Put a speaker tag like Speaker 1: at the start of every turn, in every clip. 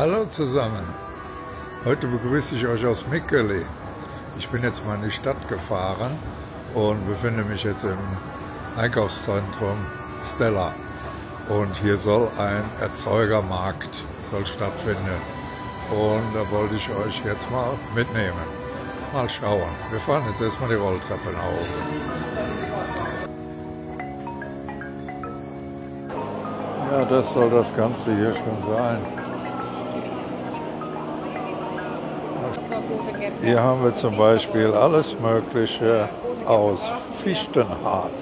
Speaker 1: Hallo zusammen, heute begrüße ich euch aus Mikkeli. Ich bin jetzt mal in die Stadt gefahren und befinde mich jetzt im Einkaufszentrum Stella. Und hier soll ein Erzeugermarkt stattfinden. Und da wollte ich euch jetzt mal mitnehmen. Mal schauen. Wir fahren jetzt erstmal die Rolltreppe nach oben. Ja, das soll das Ganze hier schon sein. Hier haben wir zum Beispiel alles Mögliche aus Fichtenharz.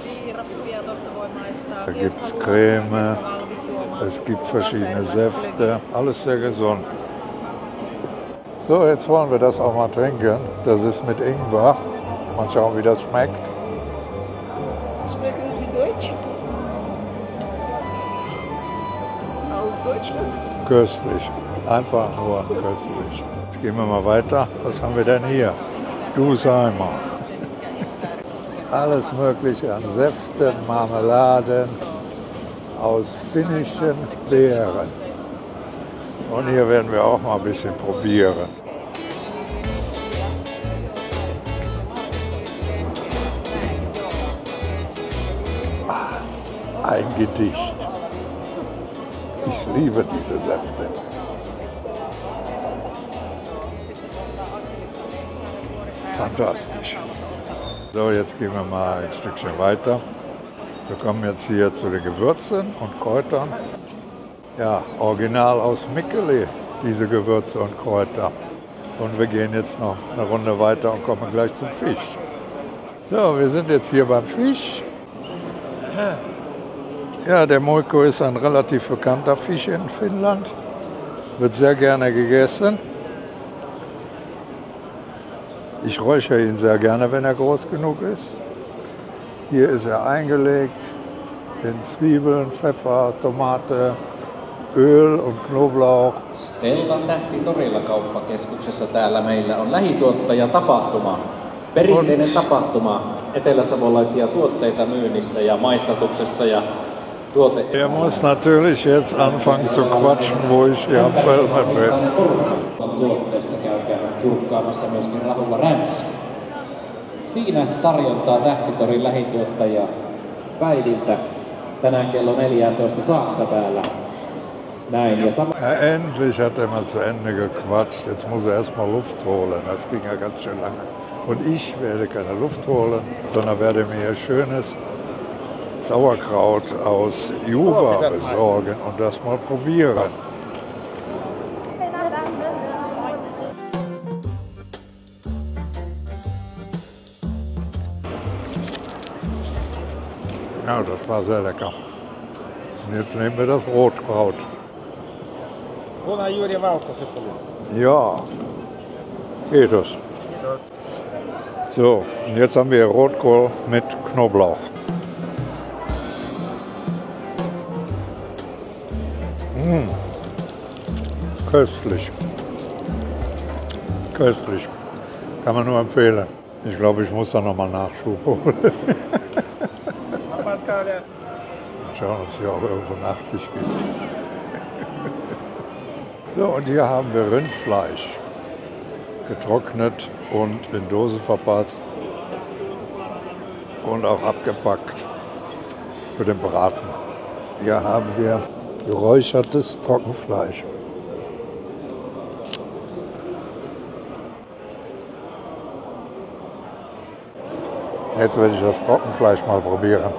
Speaker 1: Da gibt es Creme, es gibt verschiedene Säfte, alles sehr gesund. So, jetzt wollen wir das auch mal trinken. Das ist mit Ingwer. Mal schauen, wie das schmeckt.
Speaker 2: Sprechen Sie Deutsch? Auch Deutschland?
Speaker 1: Köstlich. Einfach nur köstlich. Jetzt gehen wir mal weiter. Was haben wir denn hier? Du sei mal. Alles Mögliche an Säften, Marmeladen aus finnischen Beeren. Und hier werden wir auch mal ein bisschen probieren. Ein Gedicht. Ich liebe diese Säfte. Fantastisch. So, jetzt gehen wir mal ein Stückchen weiter. Wir kommen jetzt hier zu den Gewürzen und Kräutern. Ja, original aus Mikkeli, diese Gewürze und Kräuter. Und wir gehen jetzt noch eine Runde weiter und kommen gleich zum Fisch. So, wir sind jetzt hier beim Fisch. Ja, der Muikko ist ein relativ bekannter Fisch in Finnland. Wird sehr gerne gegessen. Ich räuchere ihn sehr gerne, wenn er groß genug ist. Hier ist er eingelegt in Zwiebeln, Pfeffer, Tomate, Öl und Knoblauch.
Speaker 3: Stellan Tähtitorilla kauppakeskuksessa täällä meillä on lähituottaja-tapahtuma. Perinteinen tapahtuma eteläsavolaisia tuotteita myynnissä ja maistatuksessa ja
Speaker 1: Er muss natürlich jetzt anfangen zu quatschen, wo ich hier am Filmen bin.
Speaker 3: Tuotteesta käykää kurkkaamassa myöskin Rahulla Räms. Siinä tarjontaa Tähtitorin lähituottaja päiviltä tänään kello 14 saakka täällä. Näin. Ja
Speaker 1: endlich hat er mal zu Ende gequatscht. Jetzt muss er erstmal Luft holen. Das ging ja ganz schön lange. Und ich werde keine Luft holen, sondern werde mir hier schönes Sauerkraut aus Juba besorgen und das mal probieren. Ja, das war sehr lecker. Und jetzt nehmen wir das Rotkraut. Ja, geht es. So, und jetzt haben wir Rotkohl mit Knoblauch. Köstlich. Köstlich. Kann man nur empfehlen. Ich glaube, ich muss da nochmal Nachschub holen. Schauen, ob es hier auch irgendwo Nachtisch gibt. So, und hier haben wir Rindfleisch. Getrocknet und in Dosen verpasst. Und auch abgepackt für den Braten. Hier haben wir geräuchertes Trockenfleisch. Jetzt werde ich das Trockenfleisch mal probieren.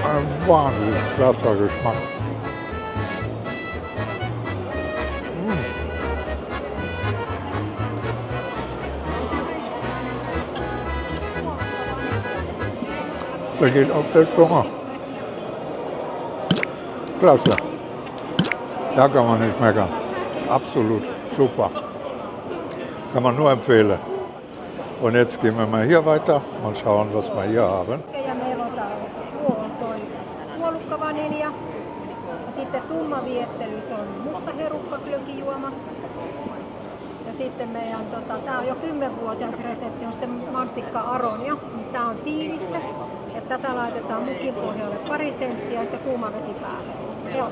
Speaker 1: Ein wahnsinnig klasse Geschmack. Der geht auf der Zunge. Klasse. Da kann man nicht meckern. Absolut super. Kann man nur empfehlen. Und jetzt gehen wir mal hier weiter. Mal schauen, was wir hier haben.
Speaker 4: viettely, se on musta herukkaglögijuoma. Ja sitten meidän, tää on jo 10-vuotias resepti, on sitten mansikka aronia. Tää on tiivistä. Ja tätä laitetaan mukin pohjalle 2 senttiä ja sitten kuuma vesi päälle. Joo.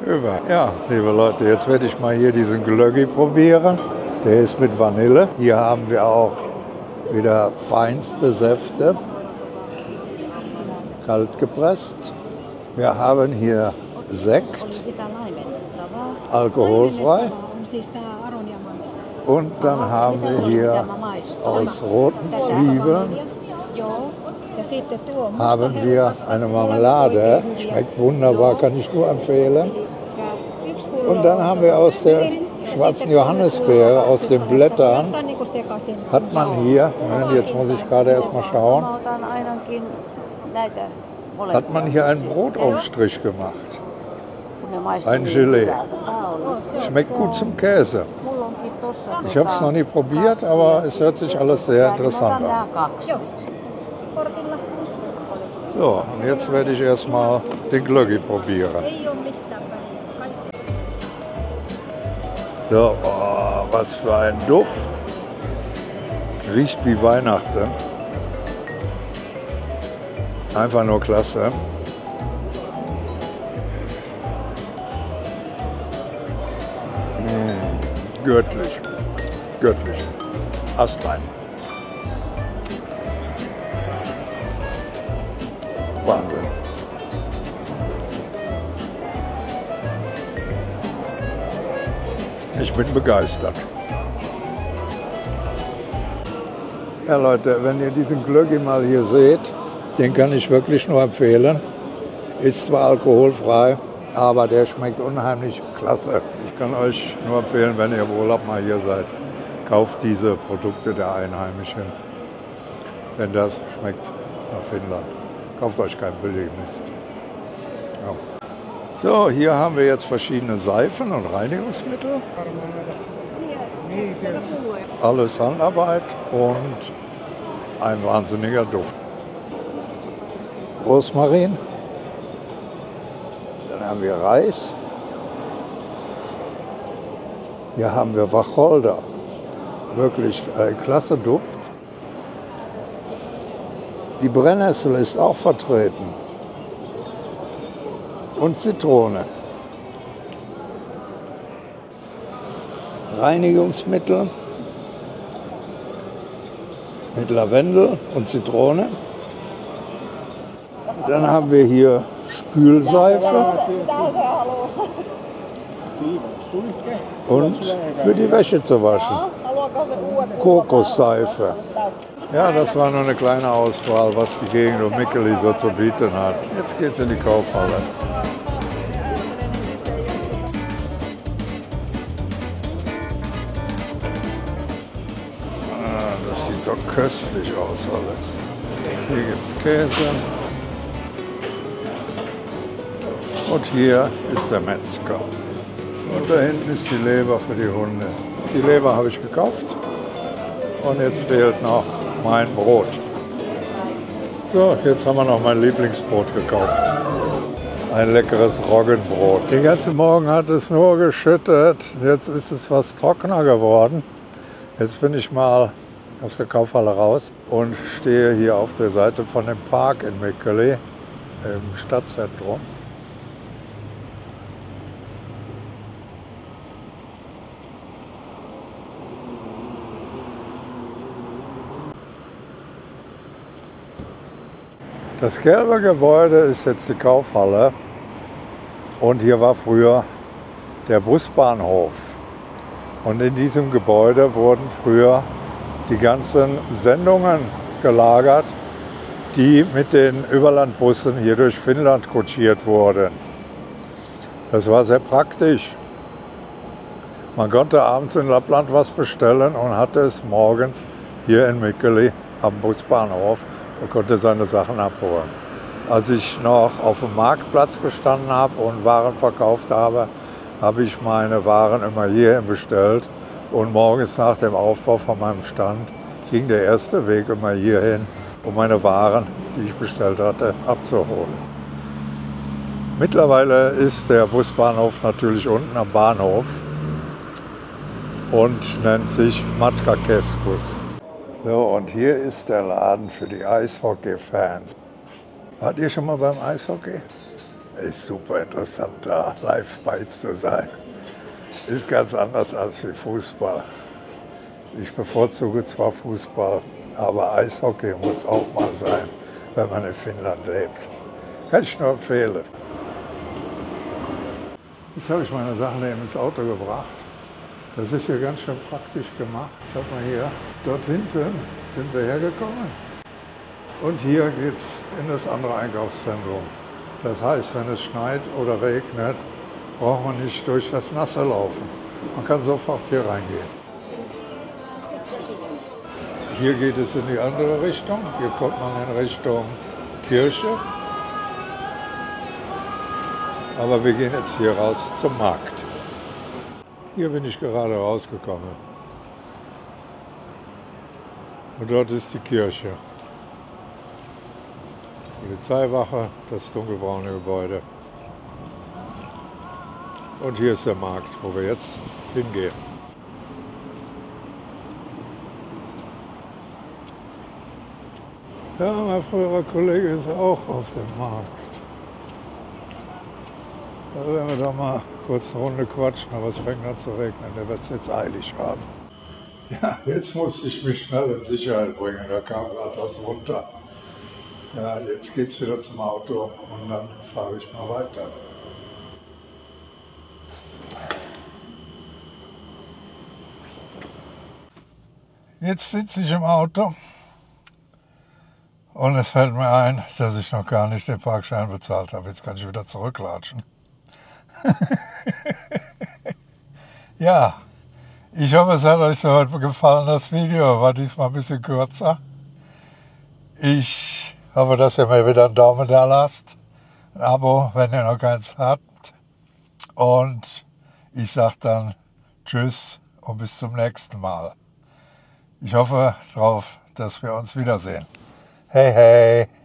Speaker 1: Hyvä. Ja, liebe Leute, jetzt werde ich mal hier diesen Glöggi probieren. Der ist mit Vanille. Hier haben wir auch wieder feinste Säfte, kalt gepresst. Wir haben hier Sekt, alkoholfrei. Und dann haben wir hier aus roten Zwiebeln haben wir eine Marmelade. Schmeckt wunderbar, kann ich nur empfehlen. Und dann haben wir aus der schwarzen Johannisbeere, aus den Blättern, hat man hier, jetzt muss ich gerade erstmal schauen, hat man hier einen Brotaufstrich gemacht. Ein Gelee. Schmeckt gut zum Käse. Ich habe es noch nie probiert, aber es hört sich alles sehr interessant an. So, und jetzt werde ich erstmal den Glöggi probieren. So, oh, was für ein Duft. Riecht wie Weihnachten. Einfach nur klasse. Göttlich. Göttlich. Astrein. Wahnsinn. Ich bin begeistert. Ja Leute, wenn ihr diesen Glöggi mal hier seht, den kann ich wirklich nur empfehlen. Ist zwar alkoholfrei, aber der schmeckt unheimlich klasse. Ich kann euch nur empfehlen, wenn ihr im Urlaub mal hier seid, kauft diese Produkte der Einheimischen. Denn das schmeckt nach Finnland. Kauft euch kein Billigmist. Ja. So, hier haben wir jetzt verschiedene Seifen und Reinigungsmittel. Alles Handarbeit und ein wahnsinniger Duft. Rosmarin. Dann haben wir Reis. Hier haben wir Wacholder. Wirklich ein klasse Duft. Die Brennnessel ist auch vertreten. Und Zitrone. Reinigungsmittel mit Lavendel und Zitrone. Dann haben wir hier Spülseife und für die Wäsche zu waschen Kokosseife. Ja, das war nur eine kleine Auswahl, was die Gegend um Mikkeli so zu bieten hat. Jetzt geht's in die Kaufhalle. Das sieht doch köstlich aus alles. Hier gibt's Käse. Und hier ist der Metzger. Und da hinten ist die Leber für die Hunde. Die Leber habe ich gekauft. Und jetzt fehlt noch mein Brot. So, jetzt haben wir noch mein Lieblingsbrot gekauft. Ein leckeres Roggenbrot. Den ganzen Morgen hat es nur geschüttet. Jetzt ist es was trockener geworden. Jetzt bin ich mal aus der Kaufhalle raus und stehe hier auf der Seite von dem Park in Mikkeli im Stadtzentrum. Das gelbe Gebäude ist jetzt die Kaufhalle und hier war früher der Busbahnhof. Und in diesem Gebäude wurden früher die ganzen Sendungen gelagert, die mit den Überlandbussen hier durch Finnland kutschiert wurden. Das war sehr praktisch. Man konnte abends in Lappland was bestellen und hatte es morgens hier in Mikkeli am Busbahnhof und konnte seine Sachen abholen. Als ich noch auf dem Marktplatz gestanden habe und Waren verkauft habe, habe ich meine Waren immer hierhin bestellt. Und morgens nach dem Aufbau von meinem Stand ging der erste Weg immer hierhin, um meine Waren, die ich bestellt hatte, abzuholen. Mittlerweile ist der Busbahnhof natürlich unten am Bahnhof und nennt sich Matkakeskus. So, und hier ist der Laden für die Eishockey-Fans. Wart ihr schon mal beim Eishockey? Ist super interessant, da live bei zu sein. Ist ganz anders als wie Fußball. Ich bevorzuge zwar Fußball, aber Eishockey muss auch mal sein, wenn man in Finnland lebt. Kann ich nur empfehlen. Jetzt habe ich meine Sachen eben ins Auto gebracht. Das ist hier ganz schön praktisch gemacht. Schaut mal hier, dort hinten sind wir hergekommen. Und hier geht es in das andere Einkaufszentrum. Das heißt, wenn es schneit oder regnet, braucht man nicht durch das Nasse laufen. Man kann sofort hier reingehen. Hier geht es in die andere Richtung. Hier kommt man in Richtung Kirche. Aber wir gehen jetzt hier raus zum Markt. Hier bin ich gerade rausgekommen. Und dort ist die Kirche. Polizeiwache, das dunkelbraune Gebäude. Und hier ist der Markt, wo wir jetzt hingehen. Ja, mein früherer Kollege ist auch auf dem Markt. Da werden wir doch mal kurz eine Runde quatschen, aber es fängt an zu regnen, der wird es jetzt eilig haben. Ja, jetzt muss ich mich schnell in Sicherheit bringen, da kam gerade was runter. Ja, jetzt geht's wieder zum Auto und dann fahre ich mal weiter. Jetzt sitze ich im Auto und es fällt mir ein, dass ich noch gar nicht den Parkschein bezahlt habe. Jetzt kann ich wieder zurücklatschen. Ja, ich hoffe, es hat euch soweit gefallen, das Video. War diesmal ein bisschen kürzer. Ich hoffe, dass ihr mir wieder einen Daumen da lasst. Ein Abo, wenn ihr noch keins habt. Und ich sage dann Tschüss und bis zum nächsten Mal. Ich hoffe darauf, dass wir uns wiedersehen. Hey, hey!